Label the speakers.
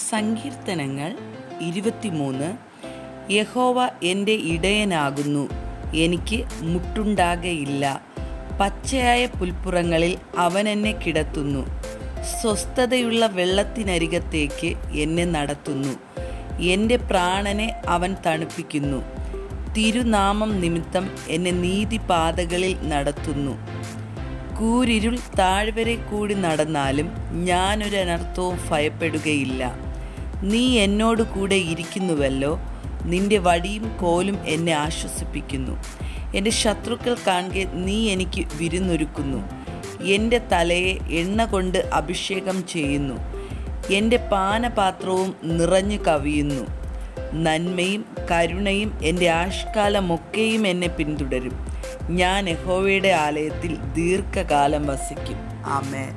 Speaker 1: സങ്കീർത്തനങ്ങൾ 23. യഹോവ എൻ്റെ ഇടയനാകുന്നു, എനിക്ക് മുട്ടുണ്ടാകയില്ല. പച്ചയായ പുൽപ്പുറങ്ങളിൽ അവൻ എന്നെ കിടത്തുന്നു. സ്വസ്ഥതയുള്ള വെള്ളത്തിനരികത്തേക്ക് എന്നെ നടത്തുന്നു. എൻ്റെ പ്രാണനെ അവൻ തണുപ്പിക്കുന്നു. തിരുനാമം നിമിത്തം എന്നെ നീതിപാതകളിൽ നടത്തുന്നു. കൂരിരുൾ താഴ്വരെ കൂടി നടന്നാലും ഞാനൊരു അനർത്ഥവും ഭയപ്പെടുകയില്ല. നീ എന്നോട് കൂടെ ഇരിക്കുന്നുവല്ലോ. നിന്റെ വടിയും കോലും എന്നെ ആശ്വസിപ്പിക്കുന്നു. എൻ്റെ ശത്രുക്കൾ കാണെ നീ എനിക്ക് വിരുന്നൊരുക്കുന്നു. എൻ്റെ തലയെ എണ്ണ കൊണ്ട് അഭിഷേകം ചെയ്യുന്നു. എൻ്റെ പാനപാത്രവും നിറഞ്ഞു കവിയുന്നു. നന്മയും കരുണയും എൻ്റെ ആയുഷ്കാലമൊക്കെയും എന്നെ പിന്തുടരും. ഞാൻ യഹോവയുടെ ആലയത്തിൽ ദീർഘകാലം വസിക്കും. ആമേൻ.